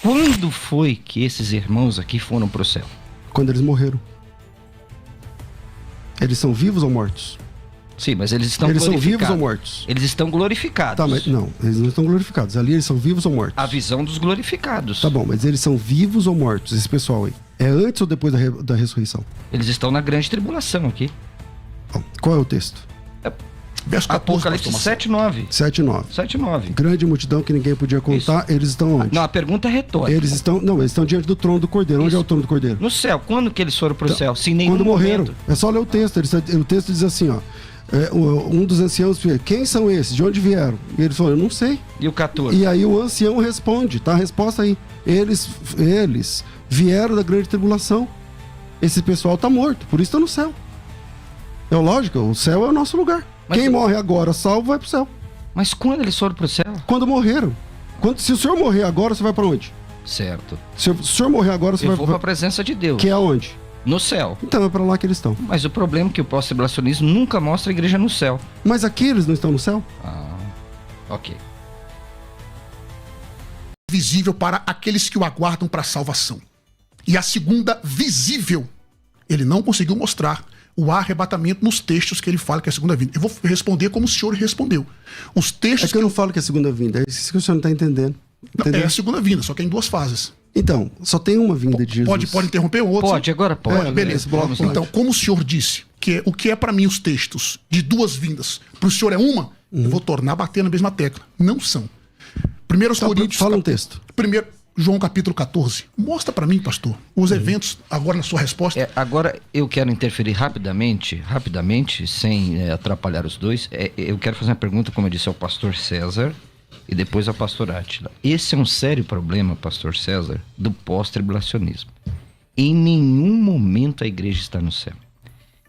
Quando foi que esses irmãos aqui foram pro céu? Quando eles morreram. Eles são vivos ou mortos? Sim, mas eles estão Eles são glorificados. vivos ou mortos? Eles estão glorificados. Tá, mas não, eles não estão glorificados. Ali eles são vivos ou mortos? A visão dos glorificados. Tá bom, mas eles são vivos ou mortos, esse pessoal aí? É antes ou depois da ressurreição? Eles estão na grande tribulação aqui. Bom, qual é o texto? Verso 14, Apocalipse pastor 7:9. 7:9. 7:9. Grande multidão que ninguém podia contar, eles estão onde? Não, a pergunta é retórica. Eles estão diante do trono do Cordeiro. Onde Isso. é o trono do Cordeiro? No céu. Quando que eles foram pro céu? Sem nenhum Quando morreram. momento. É só ler o texto. O texto diz assim, ó. Um dos anciãos, quem são esses? De onde vieram? E eles falaram, eu não sei. E o 14? E aí o ancião responde, tá? A resposta aí. Eles vieram da grande tribulação. Esse pessoal tá morto, por isso tá no céu. É lógico, o céu é o nosso lugar. Mas Quem morre agora salvo vai pro céu. Mas quando eles foram pro céu? Quando morreram. Se o senhor morrer agora, você vai pra onde? Certo. Se o senhor morrer agora, você Eu vai vou pra presença de Deus. Que é onde? No céu. Então é pra lá que eles estão. Mas o problema é que o pós-tribulacionismo nunca mostra a igreja no céu. Mas aqui eles não estão no céu? Ok. visível para aqueles que o aguardam para a salvação. E a segunda, visível. Ele não conseguiu mostrar o arrebatamento nos textos que ele fala que é a segunda vinda. Eu vou responder como o senhor respondeu. Os textos É que eu não falo que é a segunda vinda, é isso que o senhor não está entendendo. É a segunda vinda, só que é em duas fases. Então, só tem uma vinda de Jesus. Pode interromper o outro? Pode, agora pode. Beleza. Vamos lá. Então, como o senhor disse, que o que é para mim os textos de duas vindas, para o senhor é uma, eu vou tornar a bater na mesma tecla. Não são. Primeiros Coríntios... Fala um texto. Primeiro, João capítulo 14. Mostra para mim, pastor, os eventos, agora na sua resposta. Agora eu quero interferir rapidamente, sem atrapalhar os dois. Eu quero fazer uma pergunta, como eu disse, ao pastor César e depois ao pastor Átila. Esse é um sério problema, pastor César, do pós-tribulacionismo. Em nenhum momento a igreja está no céu.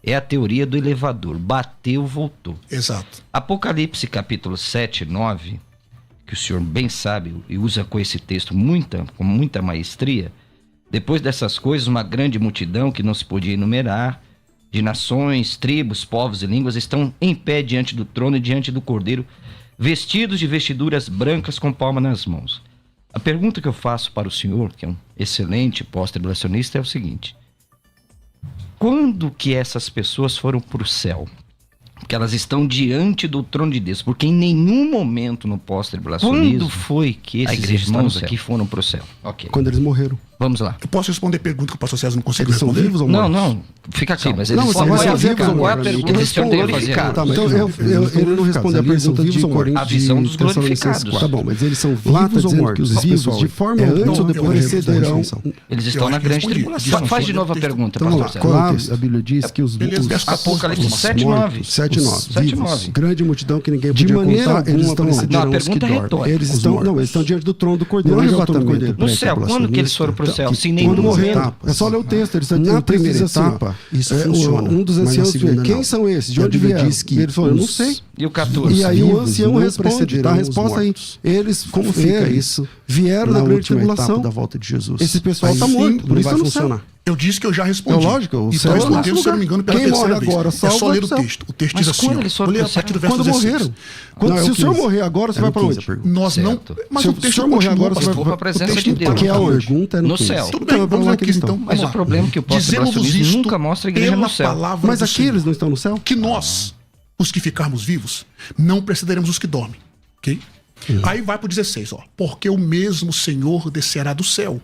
É a teoria do elevador. Bateu, voltou. Exato. Apocalipse capítulo 7, 9... que o senhor bem sabe e usa com esse texto com muita maestria, depois dessas coisas, uma grande multidão que não se podia enumerar, de nações, tribos, povos e línguas, estão em pé diante do trono e diante do Cordeiro, vestidos de vestiduras brancas com palma nas mãos. A pergunta que eu faço para o senhor, que é um excelente pós-tribulacionista, é o seguinte: quando que essas pessoas foram para o céu? Porque elas estão diante do trono de Deus. Porque em nenhum momento no pós-tribulacionismo... Quando foi que esses irmãos aqui foram para o céu? Okay. Quando eles morreram. Vamos lá. Eu posso responder a pergunta que o pastor César não conseguiu responder? responder? Vivos ou mortos? Não, fica calmo. Mas eles não, são vivos ou qual é a mortos? pergunta que o senhor tem que fazer? Tá, mas então ele não respondeu a pergunta de Coríntios. A visão dos glorificados. Tá bom, mas eles são vivos ou mortos? Os vivos, de forma antes ou depois da ressurreição? Eles estão na grande tribulação. Faz de novo a pergunta, pastor César. Lá a Bíblia diz que os Apocalipse 7, 9. 7:9. Grande multidão que ninguém podia contar, eles estão lá. Não, a pergunta é retórica. Eles estão diante do trono do Cordeiro. No céu, quando que eles foram pro céu? Sem nenhum quando morreram. momento. É só ler o texto. Na primeira etapa, isso funciona. Um dos anciãos, quem são esses? De onde vieram? E eles falaram, eu não sei. E o 14? E aí o ancião responde, tá? A resposta aí. Eles, como fica isso? Vieram da grande tribulação. Da volta de Jesus. Esse pessoal tá morto, por isso vai não funcionar. Eu disse que eu já respondi. É lógico, o e céu estou é o nosso respondendo, se eu não me engano, pela Quem terceira morre vez. agora, É salva, só ler o vai pro texto. O texto Mas diz assim, quando eles foram vou ler a pro céu? partir do verso Quando 16. morreram. Se o senhor morrer agora, você vai pra onde? Nós não... Mas Se o o texto senhor morrer agora, continua, você vai para a presença de Deus. Que é onde? Pergunta no céu. Tudo bem, vamos ler aqui então. Mas o problema é que o Dizemos pós-tribulacionismo isto nunca mostra a igreja no pela céu. palavra Mas do aqui Senhor, eles não estão no céu? que nós, os que ficarmos vivos, não precederemos os que dormem. Ok? Aí vai pro 16, ó. Porque o mesmo Senhor descerá do céu,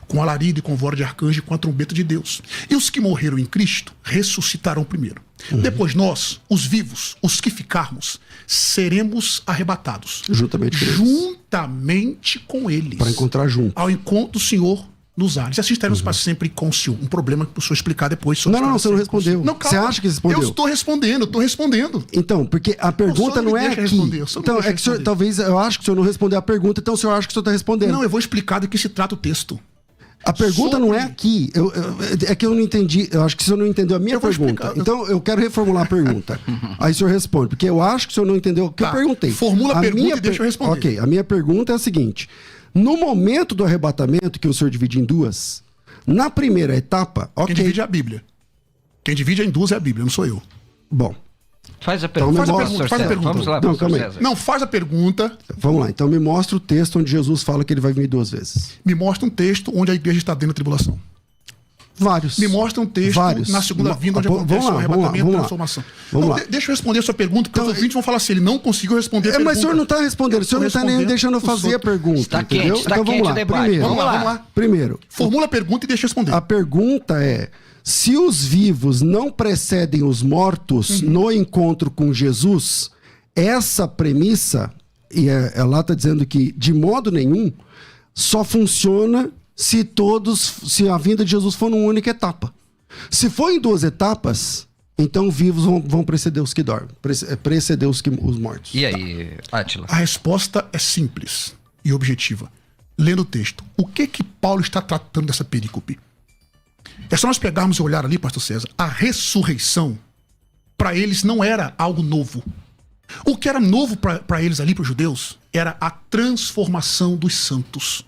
com alarido e com voz de arcanjo e com a trombeta de Deus. E os que morreram em Cristo ressuscitarão primeiro. Depois nós, os vivos, os que ficarmos, seremos arrebatados. Juntamente com eles. Para encontrar junto. Ao encontro do Senhor nos ares. E assim estaremos para sempre com o Senhor. Um problema que eu preciso explicar depois. Não, você não respondeu. Não, calma. Você acha que respondeu? Eu estou respondendo. Então, porque a pergunta não é aqui. Então, é que o senhor, talvez, eu acho que o senhor não respondeu a pergunta, então o senhor acha que o senhor está respondendo. Não, eu vou explicar do que se trata o texto. A pergunta não é aqui. É que eu não entendi. Eu acho que o senhor não entendeu a minha pergunta. Então, eu quero reformular a pergunta. Aí o senhor responde. Porque eu acho que o senhor não entendeu o que eu perguntei. Formula a pergunta e deixa eu responder. Ok, a minha pergunta é a seguinte. No momento do arrebatamento, que o senhor divide em duas, na primeira etapa... Quem divide é a Bíblia. Quem divide em duas é a Bíblia, não sou eu. Bom, Faz a pergunta. Faz a pergunta, faz a pergunta. Vamos lá, Não, calma aí. César. Não, faz a pergunta. Vamos lá, então me mostra o texto onde Jesus fala que ele vai vir 2 vezes. Me mostra um texto onde a igreja está dentro da tribulação. Vários. Me mostra um texto na segunda vinda onde acontece o arrebatamento e a transformação. Vamos lá. Deixa eu responder a sua pergunta, porque os ouvintes vão falar assim, ele não conseguiu responder a pergunta. Mas o senhor não está respondendo, o senhor não está nem deixando eu fazer a pergunta. Está entendeu? quente, está então quente vamos lá. o debate. Primeiro, Vamos lá. Primeiro, Formula a pergunta e deixa eu responder. a pergunta é: se os vivos não precedem os mortos no encontro com Jesus, essa premissa, e ela está dizendo que de modo nenhum, só funciona se a vinda de Jesus for numa única etapa. Se for em 2 etapas, então vivos vão preceder os que dormem, preceder os mortos. E aí, Átila? A resposta é simples e objetiva. Lendo o texto, o que Paulo está tratando dessa perícope? É só nós pegarmos e olhar ali, pastor César, a ressurreição, para eles não era algo novo. O que era novo para eles ali, para os judeus, era a transformação dos santos.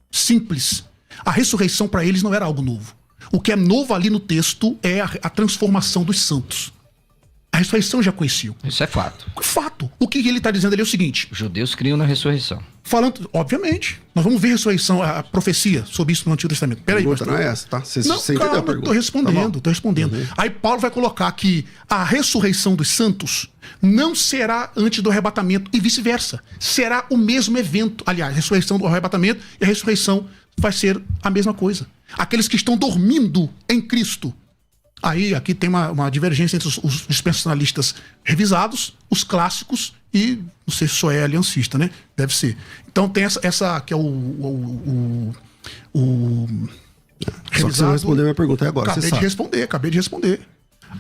Simples. A ressurreição para eles não era algo novo. O que é novo ali no texto é a transformação dos santos. A ressurreição já conheciam. Isso é fato. Fato. O que ele está dizendo ali é o seguinte. Os judeus criam na ressurreição. Falando, obviamente, nós vamos ver a ressurreição, a profecia sobre isso no Antigo Testamento. Peraí, pastor. Não é essa, tá? Você Não, entendeu calma, a pergunta? tô respondendo. Aí Paulo vai colocar que a ressurreição dos santos não será antes do arrebatamento e vice-versa. Será o mesmo evento. Aliás, a ressurreição do arrebatamento e a ressurreição vai ser a mesma coisa. Aqueles que estão dormindo em Cristo. Aí, aqui tem uma divergência entre os dispensacionalistas revisados, os clássicos e, não sei se só é aliancista, né? Deve ser. Então tem essa que é o Só que você não respondeu a minha pergunta aí agora, Acabei de responder.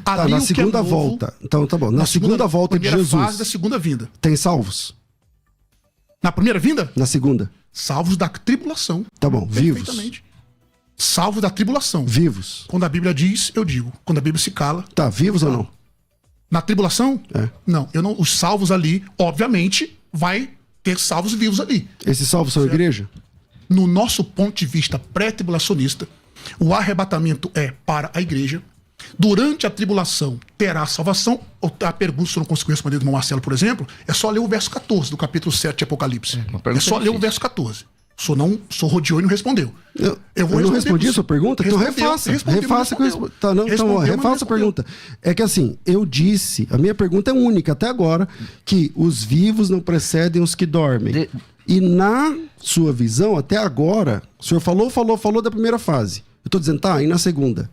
Tá, Ali, na o que segunda é novo, volta. Então tá bom. Na segunda volta de primeira Jesus. fase da segunda vinda. Tem salvos? Na primeira vinda, Na segunda. salvos da tribulação. Tá bom. Vivos. Perfeitamente. Salvos da tribulação. Vivos. Quando a Bíblia diz, eu digo. Quando a Bíblia se cala. Tá, vivos ou não? Na tribulação? É. Não, eu não. Os salvos ali, obviamente, vai ter salvos vivos ali. Esses salvos são a igreja? No nosso ponto de vista pré-tribulacionista, o arrebatamento é para a igreja. Durante a tribulação terá salvação. A pergunta, se eu não conseguir responder do irmão Marcelo, por exemplo, é só ler o verso 14 do capítulo 7 de Apocalipse. É só ler o verso 14. O senhor não rodeou e não respondeu. Eu não respondi a sua pergunta? Então refaça. Refaça a pergunta. É que assim, eu disse, a minha pergunta é única até agora, que os vivos não precedem os que dormem. E na sua visão, até agora, o senhor falou da primeira fase. Eu tô dizendo, tá, e na segunda?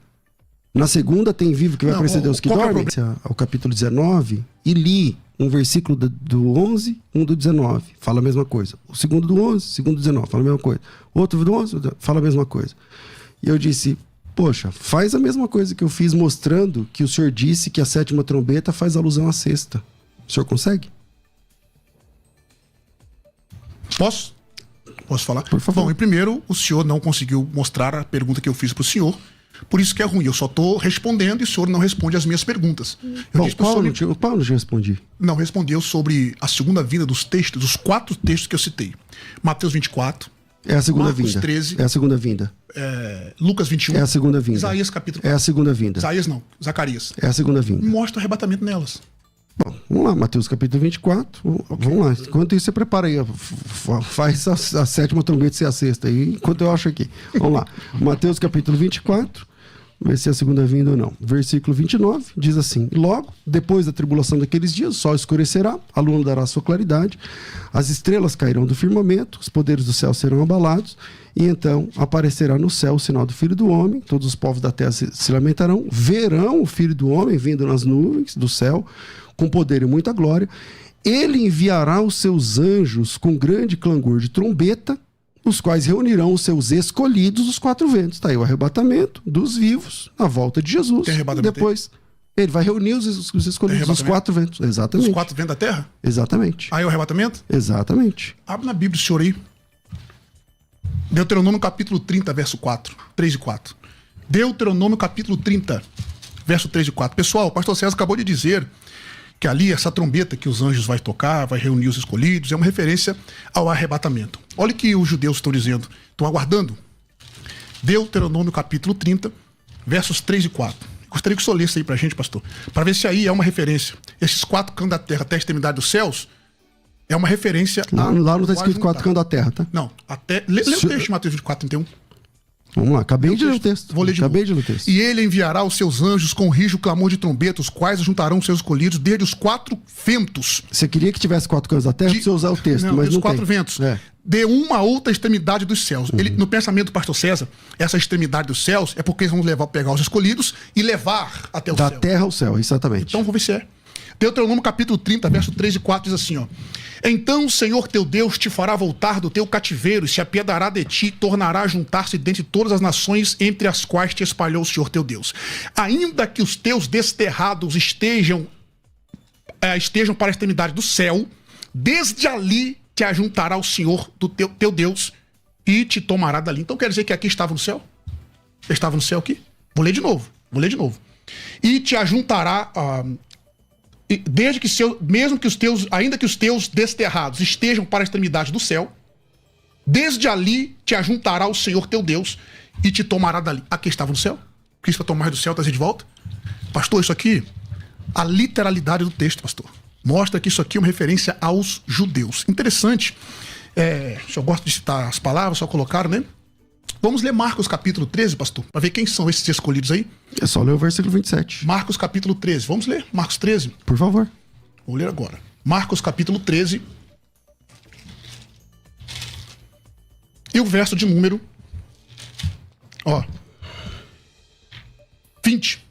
Na segunda tem vivo que vai preceder os que dormem? Ao capítulo 19, e li um versículo do 11, um do 19, fala a mesma coisa. O segundo do 11, segundo do 19, fala a mesma coisa. Outro do 11, fala a mesma coisa. E eu disse, poxa, faz a mesma coisa que eu fiz mostrando que o senhor disse que a 7ª trombeta faz alusão à 6ª. O senhor consegue? Posso falar? Por favor. Bom, e primeiro, o senhor não conseguiu mostrar a pergunta que eu fiz para o senhor. Por isso que é ruim. Eu só estou respondendo e o senhor não responde as minhas perguntas. Bom, qual não te respondi? Não, respondeu sobre a segunda vinda dos textos, dos 4 textos que eu citei. Mateus 24. É a segunda Marcos vinda. 13. É a segunda vinda. Lucas 21. É a segunda vinda. Isaías capítulo 4. É a segunda vinda. Isaías não, Zacarias. É a segunda vinda. Mostra o arrebatamento nelas. Bom, vamos lá, Mateus capítulo 24. Vamos lá. Enquanto isso, você prepara aí. Faz a 7ª trombeta ser a 6ª aí, enquanto eu acho aqui. Vamos lá. Mateus capítulo 24. Ver se é a segunda vinda ou não. Versículo 29 diz assim: logo, depois da tribulação daqueles dias, o sol escurecerá, a lua dará sua claridade, as estrelas cairão do firmamento, os poderes do céu serão abalados, e então aparecerá no céu o sinal do Filho do Homem, todos os povos da terra se lamentarão, verão o Filho do Homem vindo nas nuvens do céu, com poder e muita glória. Ele enviará os seus anjos com grande clangor de trombeta, os quais reunirão os seus escolhidos dos 4 ventos. Está aí o arrebatamento dos vivos na volta de Jesus. Tem arrebatamento. Depois, ele vai reunir os escolhidos dos 4 ventos. Exatamente. Os 4 ventos da terra? Exatamente. Aí o arrebatamento? Exatamente. Abre na Bíblia, senhor aí. Deuteronômio capítulo 30, verso 4. 3 e 4. Deuteronômio capítulo 30, verso 3 e 4. Pessoal, o pastor César acabou de dizer que ali essa trombeta que os anjos vai tocar, vai reunir os escolhidos, é uma referência ao arrebatamento. Olha o que os judeus estão dizendo, estão aguardando. Deuteronômio capítulo 30, versos 3 e 4. Gostaria que o senhor lesse aí pra gente, pastor, para ver se aí é uma referência. Esses 4 cantos da terra até a extremidade dos céus é uma referência lá não está escrito 4 cantos da terra, tá? Não, até... Lê o texto de Mateus 24, 31. Vamos lá, acabei de ler o texto. Vou ler de novo. Acabei de ler o texto. E ele enviará os seus anjos com rijo clamor de trombeta, os quais juntarão os seus escolhidos desde os 4 ventos. Você queria que tivesse 4 cantos da terra pra você usar o texto, não, mas dos não 4 tem. ventos. De uma a outra extremidade dos céus. Ele, no pensamento do pastor César, essa extremidade dos céus é porque eles vão pegar os escolhidos e levar até o céu. Da terra ao céu, exatamente. Então vamos ver se é. Deuteronômio capítulo 30, verso 3 e 4 diz assim, ó. Então o Senhor teu Deus te fará voltar do teu cativeiro, e se apiedará de ti, tornará a juntar-se dentre todas as nações entre as quais te espalhou o Senhor teu Deus. Ainda que os teus desterrados estejam para a extremidade do céu, desde ali te ajuntará o Senhor do teu Deus e te tomará dali. Então quer dizer que aqui estava no céu? Estava no céu aqui? Vou ler de novo. E te ajuntará... desde que ainda que os teus desterrados estejam para a extremidade do céu, desde ali te ajuntará o Senhor teu Deus e te tomará dali. Aqui estava no céu? Cristo para tomar do céu, trazer de volta? Pastor, isso aqui, a literalidade do texto, pastor, mostra que isso aqui é uma referência aos judeus. Interessante, eu gosto de citar as palavras, só colocaram, né? Vamos ler Marcos capítulo 13, pastor, para ver quem são esses escolhidos aí. É só ler o versículo 27. Marcos capítulo 13. Vamos ler Marcos 13? Por favor. Vou ler agora. Marcos capítulo 13. E o verso de número 20.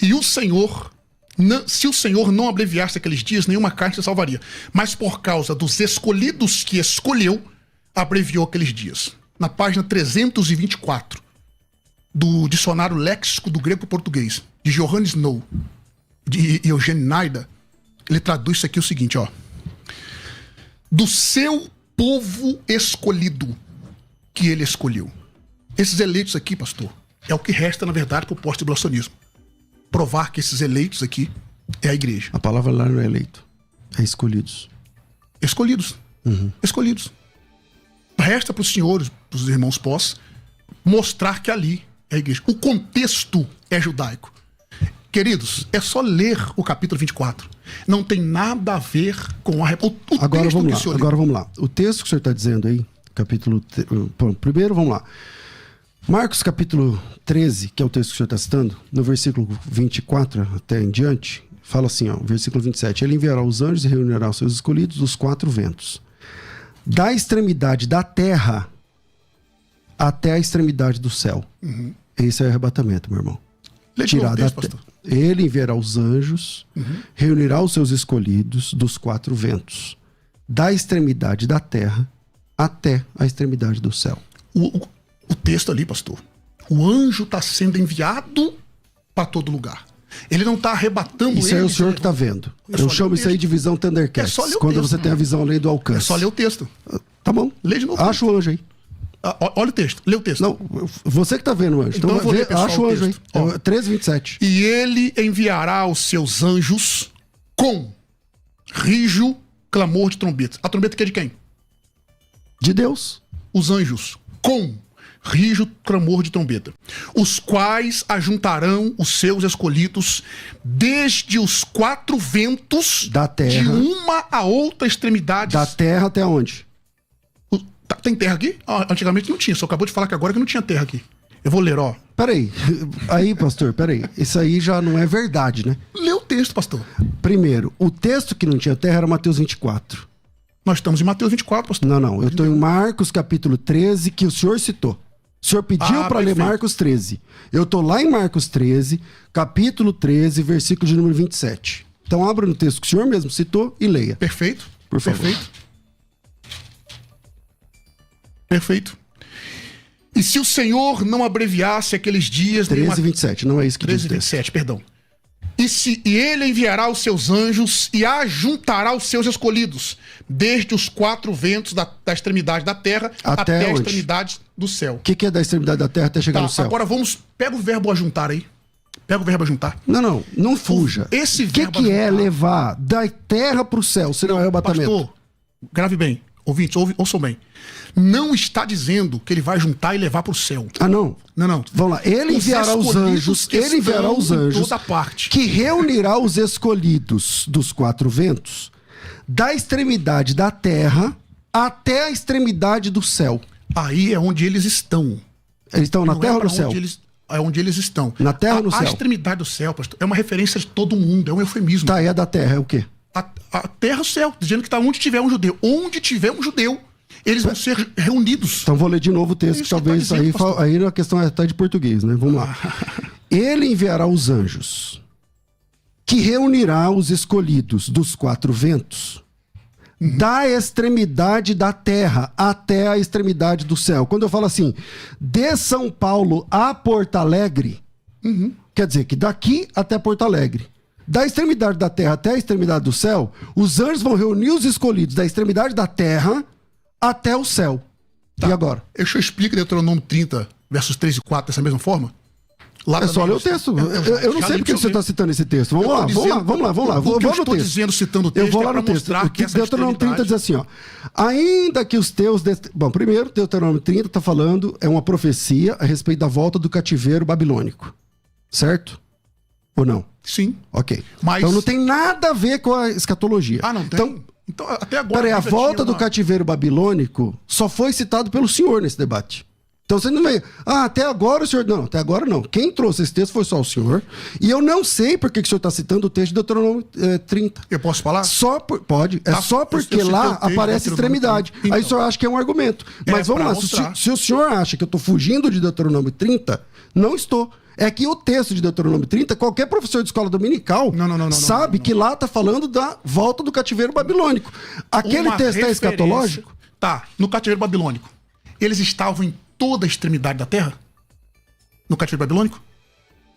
E o Senhor, se o Senhor não abreviasse aqueles dias, nenhuma carne se salvaria. Mas por causa dos escolhidos que escolheu, abreviou aqueles dias. Na página 324 do dicionário léxico do grego-português, de Johannes Snow, de Eugênio Naida, ele traduz isso aqui o seguinte, ó. Do seu povo escolhido que ele escolheu. Esses eleitos aqui, pastor, é o que resta, na verdade, para o pós-tribulacionismo. Provar que esses eleitos aqui é a igreja. A palavra lá não é eleito, é escolhidos. Escolhidos. Escolhidos. Resta para os senhores, para os irmãos pós, mostrar que ali é a igreja. O contexto é judaico. Queridos, é só ler o capítulo 24. Não tem nada a ver com o agora texto vamos que lá, o senhor agora vamos lá. O texto que o senhor está dizendo aí, capítulo... Primeiro, vamos lá. Marcos capítulo 13, que é o texto que o senhor está citando, no versículo 24 até em diante, fala assim, ó, versículo 27. Ele enviará os anjos e reunirá os seus escolhidos dos 4 ventos. Da extremidade da terra até a extremidade do céu. Esse é o arrebatamento, meu irmão. Tirar da terra. Ele enviará os anjos, reunirá os seus escolhidos dos 4 ventos. Da extremidade da terra até a extremidade do céu. O texto ali, pastor. O anjo está sendo enviado para todo lugar. Ele não está arrebatando isso ele. Isso é o senhor que está vendo. Eu chamo isso aí de visão Thundercats. É só ler o quando texto, você tem a visão além do alcance. É só ler o texto. Tá bom. Lê de novo. Acha o anjo aí. Olha o texto. Lê o texto. Não, você que está vendo o anjo. Então eu vou ler, pessoal, acha o anjo aí. 13:27. E ele enviará os seus anjos com rijo, clamor de trombetas. A trombeta que é de quem? De Deus. Os anjos com rijo, clamor de trombeta, os quais ajuntarão os seus escolhidos desde os 4 ventos da terra, de uma a outra extremidade. Da terra até onde? Tem terra aqui? Antigamente não tinha, só acabou de falar que agora que não tinha terra aqui. Eu vou ler, ó. Peraí, aí, pastor, peraí. Isso aí já não é verdade, né? Lê o texto, pastor. Primeiro, o texto que não tinha terra era Mateus 24. Nós estamos em Mateus 24, pastor. Não, eu estou em Marcos capítulo 13, que o senhor citou. O senhor pediu para ler Marcos 13. Eu estou lá em Marcos 13, capítulo 13, versículo de número 27. Então abra no texto que o senhor mesmo citou e leia. Perfeito. Por favor. Perfeito. E se o Senhor não abreviasse aqueles dias... 13 e 27, não é isso que 13 diz o texto. 27, perdão. E ele enviará os seus anjos e ajuntará os seus escolhidos, desde os 4 ventos da extremidade da terra até a extremidade do céu. O que é da extremidade da terra até chegar no céu? Agora pega o verbo ajuntar aí. Pega o verbo ajuntar. Não fuja. Esse verbo que é levar da terra para o céu, se não é arrebatamento? Pastor, grave bem. ouvintes, ouçam bem. Não está dizendo que ele vai juntar e levar para o céu. Ah, não. Não. Vamos lá. Ele enviará os anjos, toda parte. que reunirá os escolhidos dos quatro ventos, da extremidade da terra até a extremidade do céu. Aí é onde eles estão. Eles estão na Não terra ou no pra céu? É onde eles estão. Na terra ou no A céu? extremidade do céu, pastor, é uma referência de todo mundo, é um eufemismo. Tá, e a da terra é o quê? A terra é o céu, dizendo que está onde tiver um judeu. Onde tiver um judeu, eles vão ser reunidos. Então vou ler de novo o texto, Isso que talvez que tá dizendo, pastor. aí a questão é até de português, né? Vamos lá. Ele enviará os anjos, que reunirá os escolhidos dos quatro ventos, da extremidade da terra até a extremidade do céu. Quando eu falo assim, de São Paulo a Porto Alegre, quer dizer que daqui até Porto Alegre, da extremidade da terra até a extremidade do céu, os anjos vão reunir os escolhidos da extremidade da terra até o céu. Tá. E agora? Deixa eu explicar Deuteronômio 30, versos 3 e 4, dessa mesma forma. Lá É só ler o texto. Eu não sei porque você está citando esse texto. Vamos lá. Vou no texto. Dizendo, citando o texto, eu vou lá no texto. Deuteronômio 30 diz assim, ó. Ainda que os teus... Bom, primeiro, Deuteronômio 30 está falando, é uma profecia a respeito da volta do cativeiro babilônico. Certo? Ou não? Sim. Ok. Mas... Então não tem nada a ver com a escatologia. Ah, não tem? Então até agora... Peraí, a volta do cativeiro babilônico só foi citado pelo senhor nesse debate. Então você não vai... até agora o senhor... Não, até agora não. Quem trouxe esse texto foi só o senhor. E eu não sei por que o senhor está citando o texto de Deuteronômio 30. Eu posso falar? Pode. É só porque lá aparece extremidade. Então. Aí o senhor acha que é um argumento. Mas vamos lá. Se o senhor acha que eu estou fugindo de Deuteronômio 30, não estou. É que o texto de Deuteronômio 30, qualquer professor de escola dominical sabe que lá está falando da volta do cativeiro babilônico. Aquele texto é escatológico? Tá, no cativeiro babilônico. Eles estavam em toda a extremidade da terra? No cativeiro babilônico?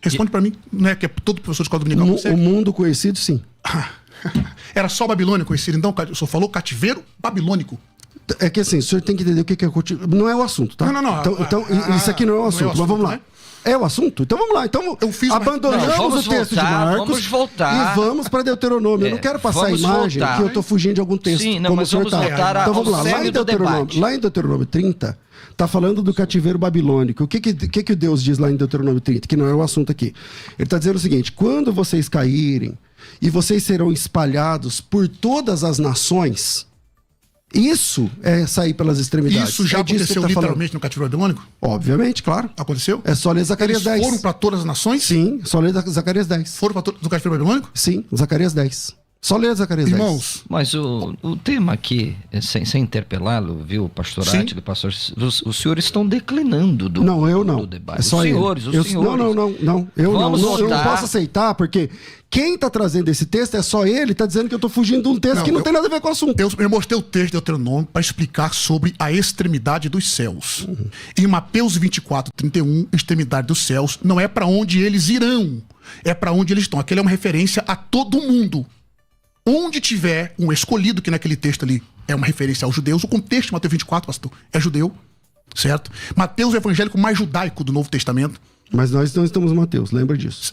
Responde pra mim. Não é que é todo professor de escola dominical? O mundo conhecido, sim. Era só Babilônia conhecido, então? O senhor falou cativeiro babilônico. É que assim, o senhor tem que entender o que é cativeiro. Não é o assunto, tá? Não. Então isso aqui não é o assunto, mas vamos lá. Né? É o assunto? Então vamos lá. Então abandonamos o texto de Marcos e vamos para Deuteronômio. Eu não quero passar a imagem que eu estou fugindo de algum texto. Sim, não, mas vamos voltar Então vamos lá. Lá em Deuteronômio 30, está falando do cativeiro babilônico. O que Deus diz lá em Deuteronômio 30? Que não é o assunto aqui. Ele está dizendo o seguinte: quando vocês caírem e vocês serão espalhados por todas as nações... Isso é sair pelas extremidades. Isso já aconteceu literalmente no cativeiro babilônico? Obviamente, claro. Aconteceu? É só ler Zacarias 10. Foram para todas as nações? Sim, só ler Zacarias 10. Foram para do cativeiro babilônico? Sim, Zacarias 10. Só ler Zacarias 10. Irmãos. Mas o tema aqui, sem interpelá-lo, viu, pastor Átila, pastor, os senhores estão declinando do debate. É só os senhores. Não. Eu não posso aceitar, porque quem está trazendo esse texto é só ele, está dizendo que eu estou fugindo de um texto que não tem nada a ver com o assunto. Eu mostrei o texto de Deuteronômio para explicar sobre a extremidade dos céus. Em Mateus 24, 31, extremidade dos céus não é para onde eles irão, é para onde eles estão. Aquilo é uma referência a todo mundo. Onde tiver um escolhido, que naquele texto ali é uma referência aos judeus, o contexto de Mateus 24, pastor, é judeu, certo? Mateus é o evangélico mais judaico do Novo Testamento. Mas nós não estamos em Mateus, lembra disso.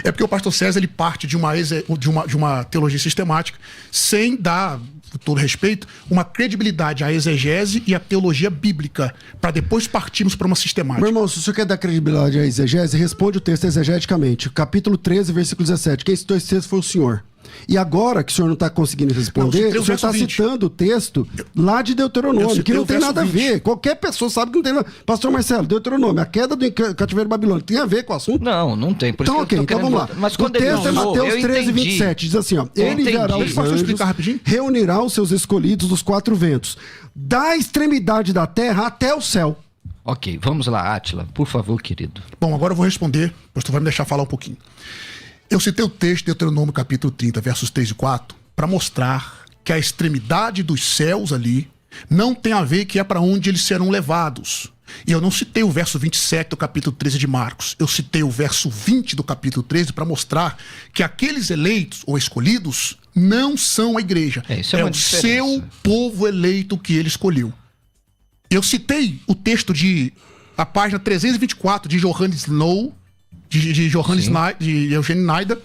É porque o pastor César ele parte de uma teologia sistemática, sem dar, com todo respeito, uma credibilidade à exegese e à teologia bíblica, para depois partirmos para uma sistemática. Meu irmão, se o senhor quer dar credibilidade à exegese, responde o texto exegeticamente. Capítulo 13, versículo 17. Quem citou esse texto foi o senhor. E agora que o senhor não está conseguindo responder, o senhor está citando o texto lá de Deuteronômio, que não tem nada a ver. Qualquer pessoa sabe que não tem nada. Pastor Marcelo, Deuteronômio, a queda do cativeiro babilônico, tem a ver com o assunto? Não tem. Por então, ok, então vamos lá. Mas o texto é Mateus 13, 27. Diz assim, ó. Ele enviará os anjos, reunirá os seus escolhidos dos quatro ventos, da extremidade da terra até o céu. Ok, vamos lá, Átila, por favor, querido. Bom, agora eu vou responder, o pastor vai me deixar falar um pouquinho. Eu citei o texto de Deuteronômio capítulo 30, versos 3 e 4, para mostrar que a extremidade dos céus ali não tem a ver que é para onde eles serão levados. E eu não citei o verso 27 do capítulo 13 de Marcos. Eu citei o verso 20 do capítulo 13 para mostrar que aqueles eleitos ou escolhidos não são a igreja. É o seu povo eleito que ele escolheu. Eu citei o texto a página 324 de Johannes Snow, de Eugênio Naida,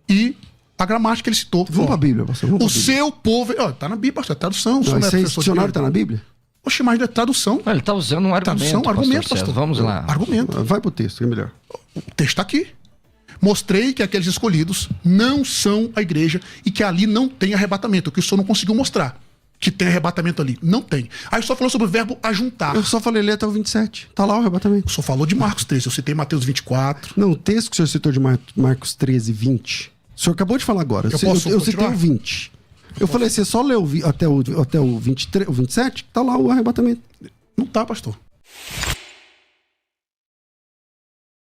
e A gramática ele citou. Vamos para a Bíblia, pastor. Vamos O pra Bíblia. seu povo... Ó, tá na Bíblia, pastor. É tradução. Não, esse aí, dicionário está na Bíblia? Oxe, mas é tradução. Ele está usando um argumento, Tradução, argumento, César. pastor. Vamos lá. Argumento. Vai pro texto, que é melhor. O texto está aqui. Mostrei que aqueles escolhidos não são a igreja e que ali não tem arrebatamento, que o senhor não conseguiu mostrar que tem arrebatamento ali. Não tem. Aí o senhor falou sobre o verbo ajuntar. Eu só falei ler até o 27. Tá lá o arrebatamento. O senhor falou de Marcos 13, eu citei Mateus 24. Não, o texto que o senhor citou de Marcos 13, 20. O senhor acabou de falar agora. Eu citei continuar? o 20. Eu falei, você só leu até o 23, o 27? Tá lá o arrebatamento. Não tá, pastor.